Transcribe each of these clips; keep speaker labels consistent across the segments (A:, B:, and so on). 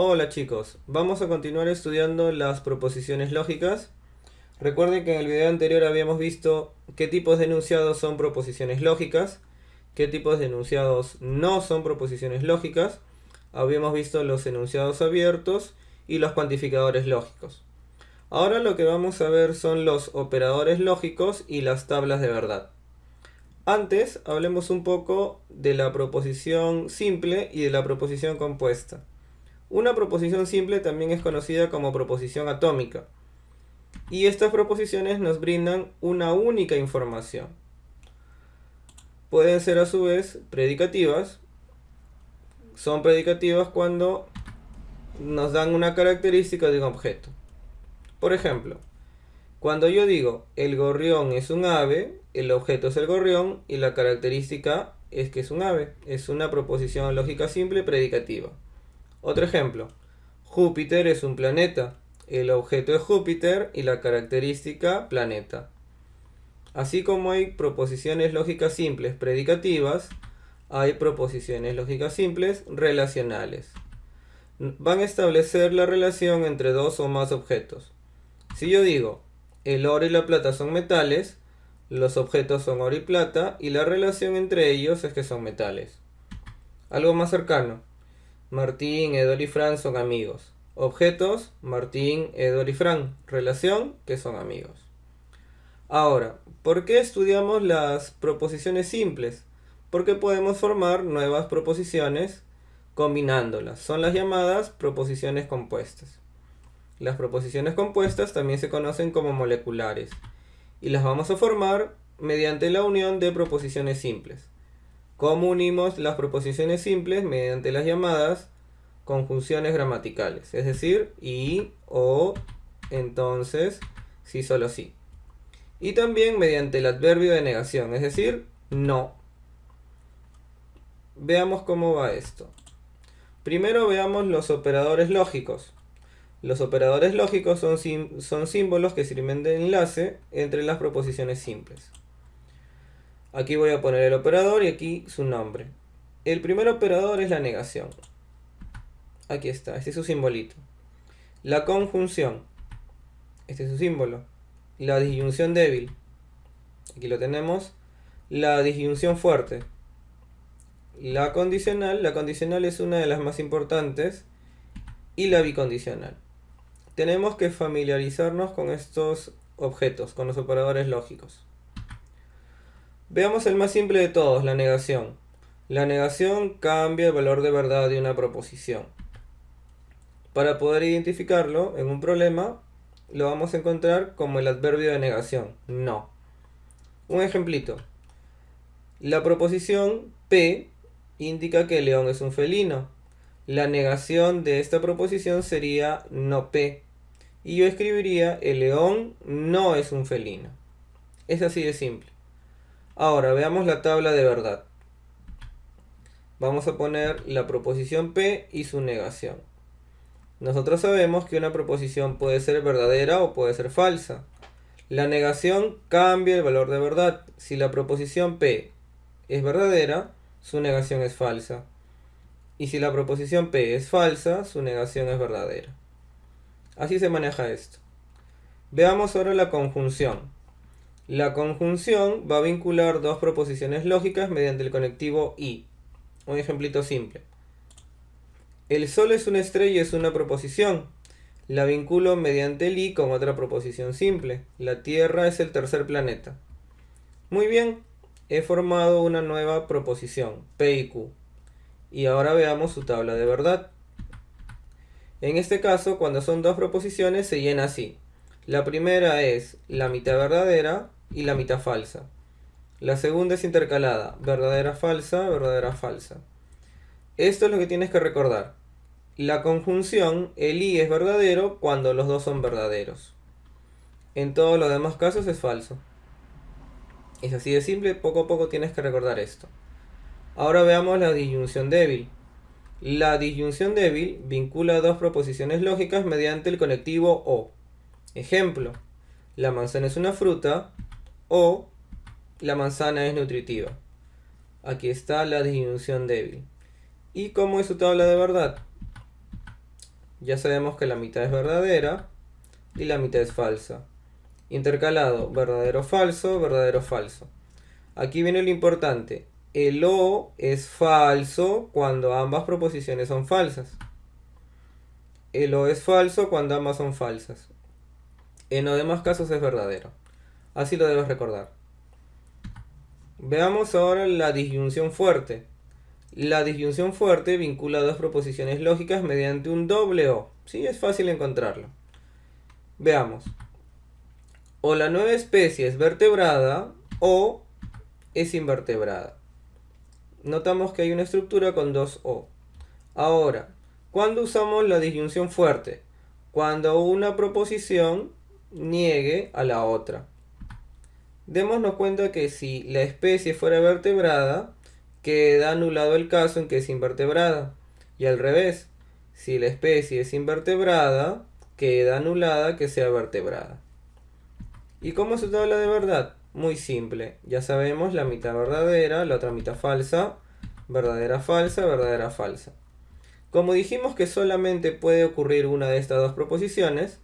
A: Hola chicos, vamos a continuar estudiando las proposiciones lógicas. Recuerden que en el video anterior habíamos visto qué tipos de enunciados son proposiciones lógicas, qué tipos de enunciados no son proposiciones lógicas. Habíamos visto los enunciados abiertos y los cuantificadores lógicos. Ahora lo que vamos a ver son los operadores lógicos y las tablas de verdad. Antes hablemos un poco de la proposición simple y de la proposición compuesta. Una proposición simple también es conocida como proposición atómica. Y estas proposiciones nos brindan una única información. Pueden ser a su vez predicativas. Son predicativas cuando nos dan una característica de un objeto. Por ejemplo, cuando yo digo el gorrión es un ave, el objeto es el gorrión y la característica es que es un ave. Es una proposición lógica simple predicativa. Otro ejemplo, Júpiter es un planeta. El objeto es Júpiter y la característica planeta. Así como hay proposiciones lógicas simples predicativas, hay proposiciones lógicas simples relacionales. Van a establecer la relación entre dos o más objetos. Si yo digo, el oro y la plata son metales, los objetos son oro y plata y la relación entre ellos es que son metales. Algo más cercano, Martín, Edward y Fran son amigos. Objetos, Martín, Edward y Fran. Relación, que son amigos. Ahora, ¿por qué estudiamos las proposiciones simples? Porque podemos formar nuevas proposiciones combinándolas. Son las llamadas proposiciones compuestas. Las proposiciones compuestas también se conocen como moleculares. Y las vamos a formar mediante la unión de proposiciones simples. ¿Cómo unimos las proposiciones simples? Mediante las llamadas conjunciones gramaticales, es decir, y, o, entonces, sí, solo sí. Y también mediante el adverbio de negación, es decir, no. Veamos cómo va esto. Primero veamos los operadores lógicos. Los operadores lógicos son símbolos que sirven de enlace entre las proposiciones simples. Aquí voy a poner el operador y aquí su nombre. El primer operador es la negación. Aquí está, este es su simbolito. La conjunción, este es su símbolo. La disyunción débil, aquí lo tenemos. La disyunción fuerte. La condicional es una de las más importantes. Y la bicondicional. Tenemos que familiarizarnos con estos objetos, con los operadores lógicos. Veamos el más simple de todos, la negación. La negación cambia el valor de verdad de una proposición. Para poder identificarlo en un problema, lo vamos a encontrar como el adverbio de negación, no. Un ejemplito. La proposición P indica que el león es un felino. La negación de esta proposición sería no P. Y yo escribiría el león no es un felino. Es así de simple. Ahora veamos la tabla de verdad. Vamos a poner la proposición P y su negación. Nosotros sabemos que una proposición puede ser verdadera o puede ser falsa. La negación cambia el valor de verdad. Si la proposición P es verdadera, su negación es falsa. Y si la proposición P es falsa, su negación es verdadera. Así se maneja esto. Veamos ahora la conjunción. La conjunción va a vincular dos proposiciones lógicas mediante el conectivo y. Un ejemplito simple. El sol es una estrella y es una proposición. La vinculo mediante el i con otra proposición simple. La Tierra es el tercer planeta. Muy bien, he formado una nueva proposición, P y Q. Y ahora veamos su tabla de verdad. En este caso, cuando son dos proposiciones, se llena así. La primera es la mitad verdadera y la mitad falsa. La segunda es intercalada, verdadera, falsa, verdadera, falsa. Esto es lo que tienes que recordar. La conjunción, el i es verdadero cuando los dos son verdaderos. En todos los demás casos es falso. Es así de simple, poco a poco tienes que recordar esto. Ahora veamos la disyunción débil. La disyunción débil vincula dos proposiciones lógicas mediante el conectivo o. Ejemplo, la manzana es una fruta o la manzana es nutritiva. Aquí está la disyunción débil. ¿Y cómo es su tabla de verdad? Ya sabemos que la mitad es verdadera y la mitad es falsa. Intercalado, verdadero, falso, verdadero, falso. Aquí viene lo importante. El O es falso cuando ambas proposiciones son falsas. El O es falso cuando ambas son falsas. En los demás casos es verdadero. Así lo debes recordar. Veamos ahora la disyunción fuerte. La disyunción fuerte vincula dos proposiciones lógicas mediante un doble O. Sí, es fácil encontrarlo. Veamos. O la nueva especie es vertebrada o es invertebrada. Notamos que hay una estructura con dos O. Ahora, ¿cuándo usamos la disyunción fuerte? Cuando una proposición niegue a la otra. Démonos cuenta que si la especie fuera vertebrada, queda anulado el caso en que es invertebrada. Y al revés, si la especie es invertebrada, queda anulada que sea vertebrada. ¿Y cómo se habla de verdad? Muy simple. Ya sabemos la mitad verdadera, la otra mitad falsa, verdadera falsa, verdadera falsa. Como dijimos que solamente puede ocurrir una de estas dos proposiciones,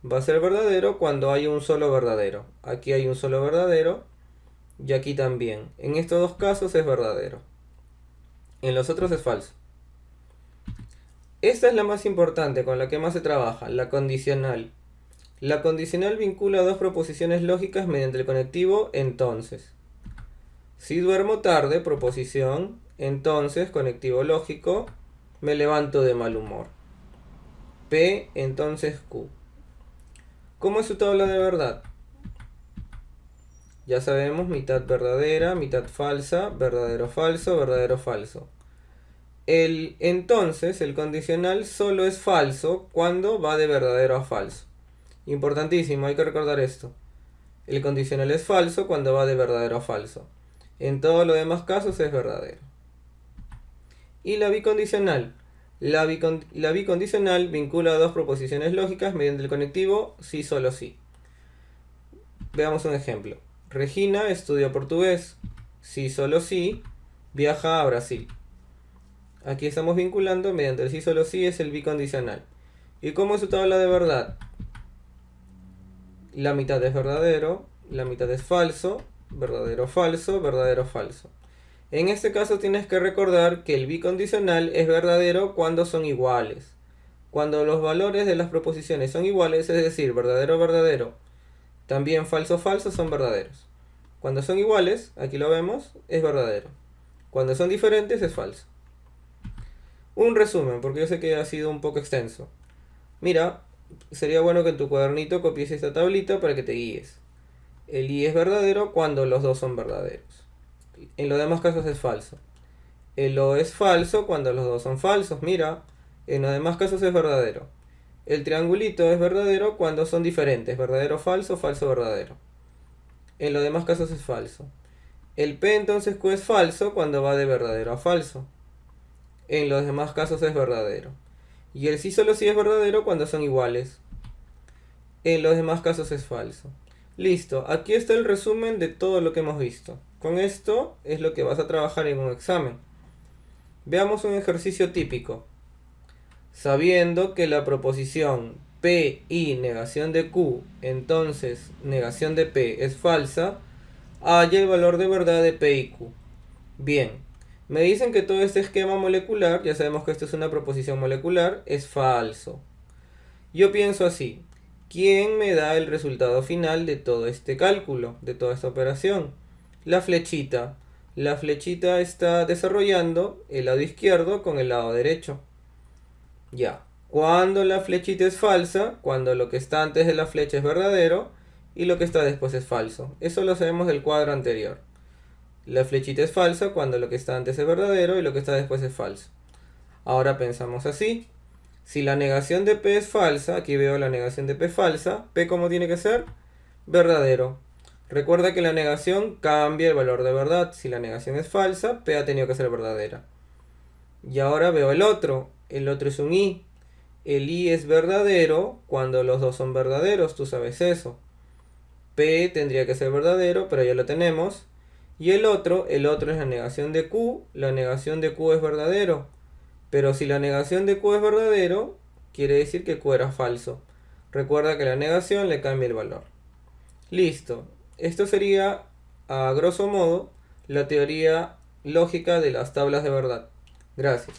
A: va a ser verdadero cuando hay un solo verdadero. Aquí hay un solo verdadero y aquí también. En estos dos casos es verdadero. En los otros es falso. Esta es la más importante, con la que más se trabaja, la condicional. La condicional vincula dos proposiciones lógicas mediante el conectivo entonces. Si duermo tarde, proposición, entonces, conectivo lógico, me levanto de mal humor. P, entonces Q. ¿Cómo es su tabla de verdad? Ya sabemos, mitad verdadera, mitad falsa, verdadero falso, verdadero falso. El entonces, el condicional, solo es falso cuando va de verdadero a falso. Importantísimo, hay que recordar esto. El condicional es falso cuando va de verdadero a falso. En todos los demás casos es verdadero. Y la bicondicional. La bicondicional vincula dos proposiciones lógicas mediante el conectivo sí, solo sí. Veamos un ejemplo. Regina estudia portugués. Sí, solo sí, viaja a Brasil. Aquí estamos vinculando mediante el sí, solo sí, es el bicondicional. ¿Y cómo es su tabla de verdad? La mitad es verdadero, la mitad es falso, verdadero falso, verdadero falso. En este caso tienes que recordar que el bicondicional es verdadero cuando son iguales. Cuando los valores de las proposiciones son iguales, es decir, verdadero verdadero, también falso falso son verdaderos. Cuando son iguales, aquí lo vemos, es verdadero. Cuando son diferentes es falso. Un resumen, porque yo sé que ha sido un poco extenso. Mira, sería bueno que en tu cuadernito copies esta tablita para que te guíes. El I es verdadero cuando los dos son verdaderos. En los demás casos es falso. El O es falso cuando los dos son falsos. Mira, en los demás casos es verdadero. El triangulito es verdadero cuando son diferentes. Verdadero, falso, falso, verdadero. En los demás casos es falso. El P entonces Q es falso cuando va de verdadero a falso. En los demás casos es verdadero. Y el sí solo sí es verdadero cuando son iguales. En los demás casos es falso. Listo, aquí está el resumen de todo lo que hemos visto. Con esto es lo que vas a trabajar en un examen. Veamos un ejercicio típico. Sabiendo que la proposición P y negación de Q, entonces negación de P es falsa, halla el valor de verdad de P y Q. Bien, me dicen que todo este esquema molecular, ya sabemos que esto es una proposición molecular, es falso. Yo pienso así, ¿quién me da el resultado final de todo este cálculo, de toda esta operación? La flechita. La flechita está desarrollando el lado izquierdo con el lado derecho. Ya. Cuando la flechita es falsa, cuando lo que está antes de la flecha es verdadero y lo que está después es falso. Eso lo sabemos del cuadro anterior. La flechita es falsa cuando lo que está antes es verdadero y lo que está después es falso. Ahora pensamos así. Si la negación de P es falsa, aquí veo la negación de P falsa, P ¿cómo tiene que ser? Verdadero. Recuerda que la negación cambia el valor de verdad. Si la negación es falsa, P ha tenido que ser verdadera. Y ahora veo el otro. El otro es un I. El I es verdadero cuando los dos son verdaderos, tú sabes eso. P tendría que ser verdadero, pero ya lo tenemos. Y el otro es la negación de Q. La negación de Q es verdadero. Pero si la negación de Q es verdadero, quiere decir que Q era falso. Recuerda que la negación le cambia el valor. Listo. Esto sería, a grosso modo, la teoría lógica de las tablas de verdad. Gracias.